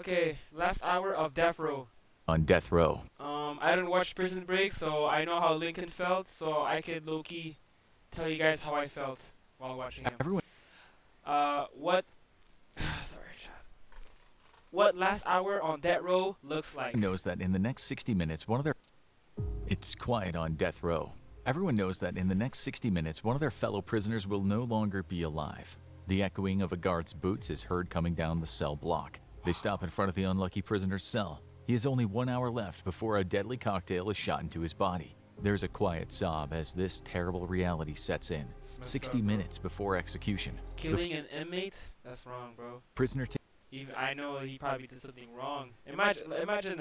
Okay, last hour of Death Row. On death row. I didn't watch Prison Break, so I know how Lincoln felt, so I could low-key tell you guys how I felt while watching him. Everyone What? Sorry, chat. What last hour on Death Row looks like? knows that in the next 60 minutes, one of their... It's quiet on death row. Everyone knows that in the next 60 minutes, one of their fellow prisoners will no longer be alive. The echoing of a guard's boots is heard coming down the cell block. They stop in front of the unlucky prisoner's cell. He has only 1 hour left before a deadly cocktail is shot into his body. There's a quiet sob as this terrible reality sets in. 60 minutes before execution. Killing an inmate? That's wrong, bro. Prisoner I know he probably did something wrong. Imagine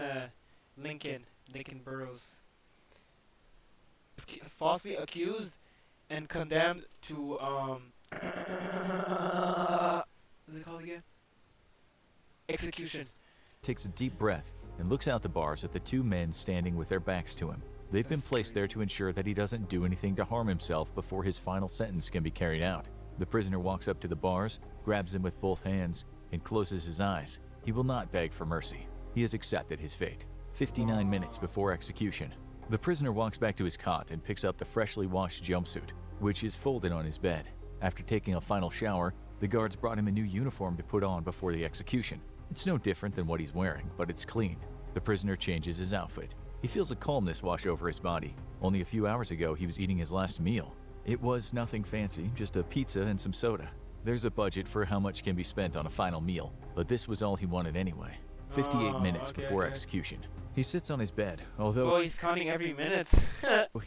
Lincoln Burrows, falsely accused and condemned to what's it called again? Execution. takes a deep breath and looks out the bars at the two men standing with their backs to him. They've been placed there to ensure that he doesn't do anything to harm himself before his final sentence can be carried out. The prisoner walks up to the bars, grabs them with both hands, and closes his eyes. He will not beg for mercy. He has accepted his fate. 59 minutes before execution. The prisoner walks back to his cot and picks up the freshly washed jumpsuit, which is folded on his bed. After taking a final shower, the guards brought him a new uniform to put on before the execution. It's no different than what he's wearing, but it's clean. The prisoner changes his outfit. He feels a calmness wash over his body. Only a few hours ago, he was eating his last meal. It was nothing fancy, just a pizza and some soda. There's a budget for how much can be spent on a final meal, but this was all he wanted anyway. 58 minutes before execution. He sits on his bed, although Oh, he's counting every minute.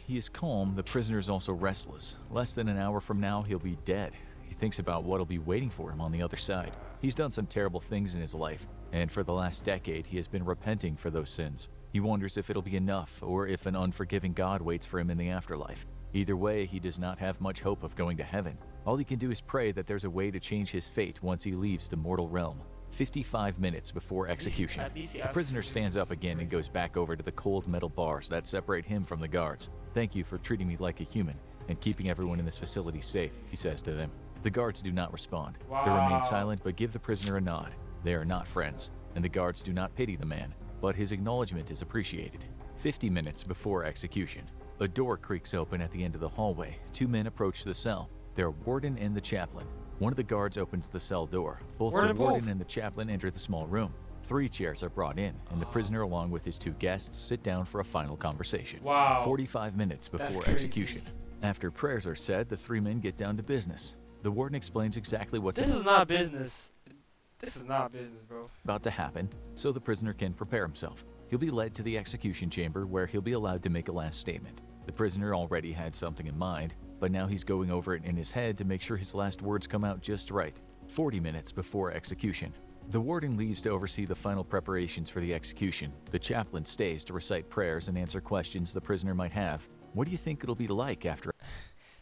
he is calm, the prisoner is also restless. Less than an hour from now, he'll be dead. He thinks about what'll be waiting for him on the other side. He's done some terrible things in his life, and for the last decade, he has been repenting for those sins. He wonders if it'll be enough, or if an unforgiving God waits for him in the afterlife. Either way, he does not have much hope of going to heaven. All he can do is pray that there's a way to change his fate once he leaves the mortal realm. 55 minutes before execution. The prisoner stands up again and goes back over to the cold metal bars that separate him from the guards. "Thank you for treating me like a human and keeping everyone in this facility safe," he says to them. The guards do not respond. They remain silent but give the prisoner a nod. They are not friends, and the guards do not pity the man, but his acknowledgement is appreciated. 50 minutes before execution. A door creaks open at the end of the hallway. Two men approach the cell. They're a warden and the chaplain. One of the guards opens the cell door. Both the warden and the chaplain enter the small room. 3 chairs are brought in, and the prisoner along with his 2 guests sit down for a final conversation. 45 minutes before execution. After prayers are said, the 3 men get down to business. The warden explains exactly what's This is not business. This is not business, bro. about to happen, so the prisoner can prepare himself. He'll be led to the execution chamber where he'll be allowed to make a last statement. The prisoner already had something in mind, but now he's going over it in his head to make sure his last words come out just right. 40 minutes before execution. The warden leaves to oversee the final preparations for the execution. The chaplain stays to recite prayers and answer questions the prisoner might have. What do you think it'll be like after?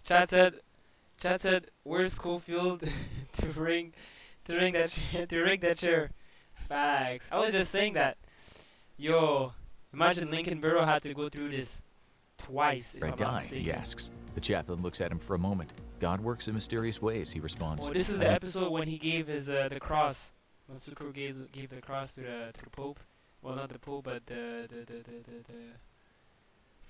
Chad said, "Where's Schofield to ring that chair?" Facts. I was just saying that. Yo, imagine Lincoln Burrow had to go through this twice. If I I'm not die, mistaken. he asks. The chaplain looks at him for a moment. God works in mysterious ways, he responds. Oh, this is the episode when he gave his the cross. When Sukru gave the cross to the Pope. Well, not the Pope, but the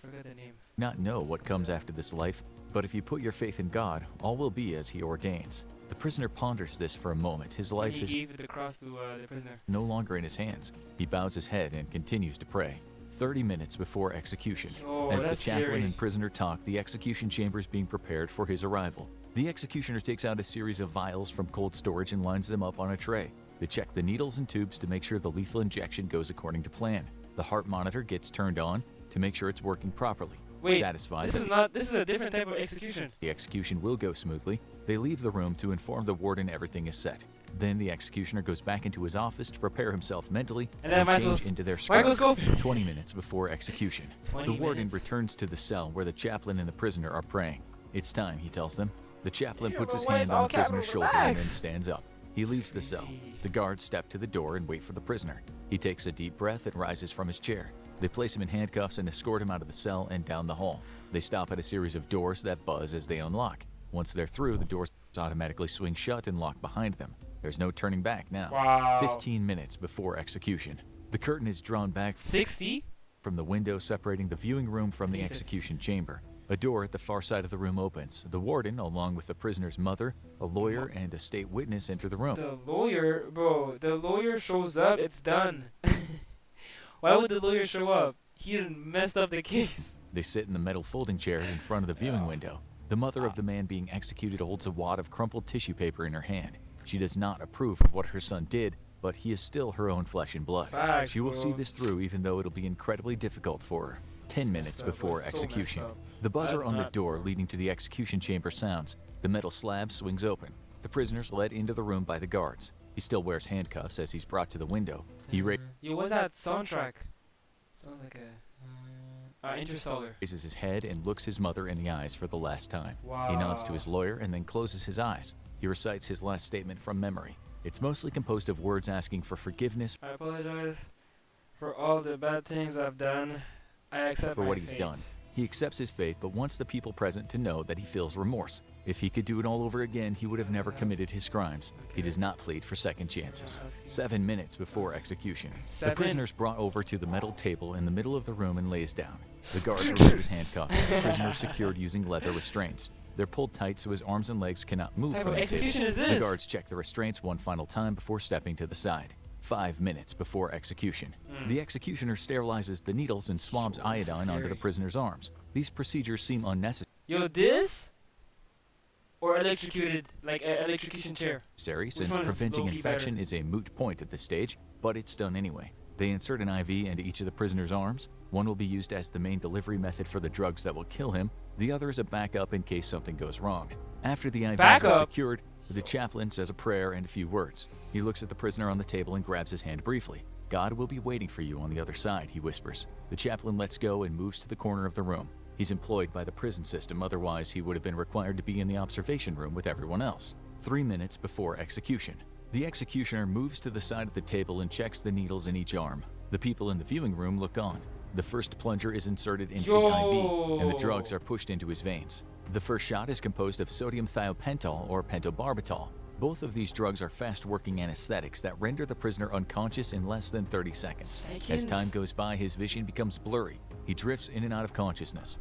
forgot the name. Not know what comes after this life, but if you put your faith in God, all will be as he ordains. The prisoner ponders this for a moment. His life He is gave the cross to the prisoner. no longer in his hands. He bows his head and continues to pray. 30 minutes before execution. Oh, As the that's chaplain scary. and prisoner talk, the execution chamber is being prepared for his arrival. The executioner takes out a series of vials from cold storage and lines them up on a tray. They check the needles and tubes to make sure the lethal injection goes according to plan. The heart monitor gets turned on to make sure it's working properly. Wait, Satisfied this is a different type of execution. the execution will go smoothly, they leave the room to inform the warden everything is set. Then the executioner goes back into his office to prepare himself mentally And then change into their Michael scrubs. Scofield. 20 minutes before execution. 20 The warden minutes. returns to the cell where the chaplain and the prisoner are praying. It's time, he tells them. The chaplain Yeah, puts but his why hand is on all the prisoner's capital? shoulder and Relax. then stands up. He leaves the cell. Crazy. The guards step to the door and wait for the prisoner. He takes a deep breath and rises from his chair. They place him in handcuffs and escort him out of the cell and down the hall. They stop at a series of doors that buzz as they unlock. Once they're through, the doors automatically swing shut and lock behind them. There's no turning back now. Wow. 15 minutes before execution. The curtain is drawn back 60? from the window separating the viewing room from the execution chamber. A door at the far side of the room opens. The warden, along with the prisoner's mother, a lawyer, and a state witness enter the room. The lawyer, bro. The lawyer shows up. It's done. Why would the lawyer show up? He messed up the case. They sit in the metal folding chairs in front of the viewing window. The mother of the man being executed holds a wad of crumpled tissue paper in her hand. She does not approve of what her son did, but he is still her own flesh and blood. Facts, She will bro. see this through even though it'll be incredibly difficult for her. 10 minutes before execution. The buzzer on the door leading to the execution chamber sounds. The metal slab swings open. The prisoner's led into the room by the guards. He still wears handcuffs as he's brought to the window. He Yo, what's that soundtrack? Sounds like a Interstellar. raises his head and looks his mother in the eyes for the last time. Wow. He nods to his lawyer and then closes his eyes. He recites his last statement from memory. It's mostly composed of words asking for forgiveness I apologize for all the bad things I've done. I accept for my what he's fate. done. He accepts his fate, but wants the people present to know that he feels remorse. If he could do it all over again, he would have never committed his crimes. He does not plead for second chances. 7 minutes before execution. The 7? prisoner's brought over to the metal table in the middle of the room and lays down. The guards remove his handcuffs. The prisoner is secured using leather restraints. They're pulled tight so his arms and legs cannot move What type from of the table. execution is The this? guards check the restraints one final time before stepping to the side. 5 minutes before execution. The executioner sterilizes the needles and swabs iodine onto the prisoner's arms. These procedures seem unnecessary Yo, this? Or electrocuted, like an electrocution chair. since one is preventing low-key infection better? is a moot point at this stage, but it's done anyway. They insert an IV into each of the prisoner's arms. One will be used as the main delivery method for the drugs that will kill him. The other is a backup in case something goes wrong. After the IVs are Backup? secured, the chaplain says a prayer and a few words. He looks at the prisoner on the table and grabs his hand briefly. God will be waiting for you on the other side, he whispers. The chaplain lets go and moves to the corner of the room. He's employed by the prison system, otherwise he would have been required to be in the observation room with everyone else. 3 minutes before execution. The executioner moves to the side of the table and checks the needles in each arm. The people in the viewing room look on. The first plunger is inserted into the IV, and the drugs are pushed into his veins. The first shot is composed of sodium thiopental or pentobarbital. Both of these drugs are fast-working anesthetics that render the prisoner unconscious in less than 30 seconds. As time goes by, his vision becomes blurry. He drifts in and out of consciousness,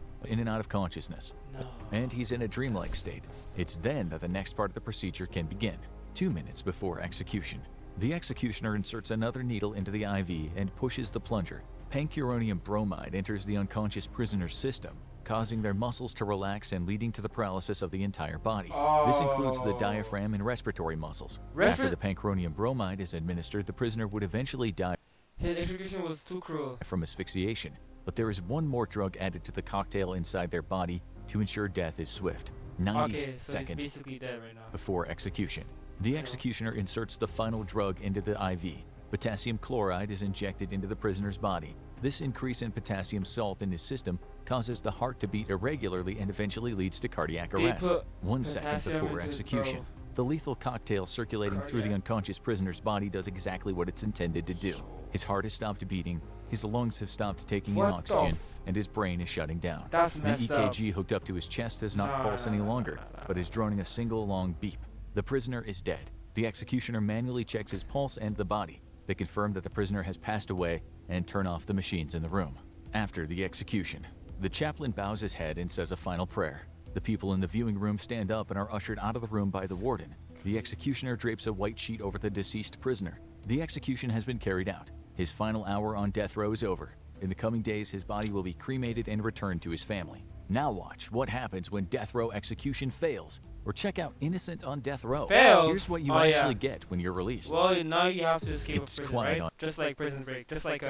No. and he's in a dreamlike state. It's then that the next part of the procedure can begin. 2 minutes before execution. The executioner inserts another needle into the IV and pushes the plunger. Pancuronium bromide enters the unconscious prisoner's system, causing their muscles to relax and leading to the paralysis of the entire body. This includes the diaphragm and respiratory muscles. After the pancuronium bromide is administered, the prisoner would eventually die His execution was too cruel. from asphyxiation. But there is one more drug added to the cocktail inside their body to ensure death is swift. 90 Okay, so seconds he's basically dead right now. before execution. The executioner inserts the final drug into the IV. Potassium chloride is injected into the prisoner's body. This increase in potassium salt in his system causes the heart to beat irregularly and eventually leads to cardiac They arrest. put 1 second potassium before into his execution. bro. The lethal cocktail circulating through the unconscious prisoner's body does exactly what it's intended to do. His heart has stopped beating, his lungs have stopped taking in What the oxygen, and his brain is shutting down. That's The messed up. EKG hooked up to his chest does not No, pulse no, any no, no, longer, no, no, but is droning a single long beep. The prisoner is dead. The executioner manually checks his pulse and the body. They confirm that the prisoner has passed away and turn off the machines in the room. After the execution, the chaplain bows his head and says a final prayer. The people in the viewing room stand up and are ushered out of the room by the warden. The executioner drapes a white sheet over the deceased prisoner. The execution has been carried out. His final hour on death row is over. In the coming days, his body will be cremated and returned to his family. Now watch what happens when death row execution fails. Or check out Innocent on Death Row. Fails? Here's what you Oh, yeah. actually get when you're released. Well, now you have to escape It's prison, quite right? on- Just like Prison Break, just like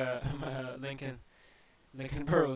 Lincoln Burrows.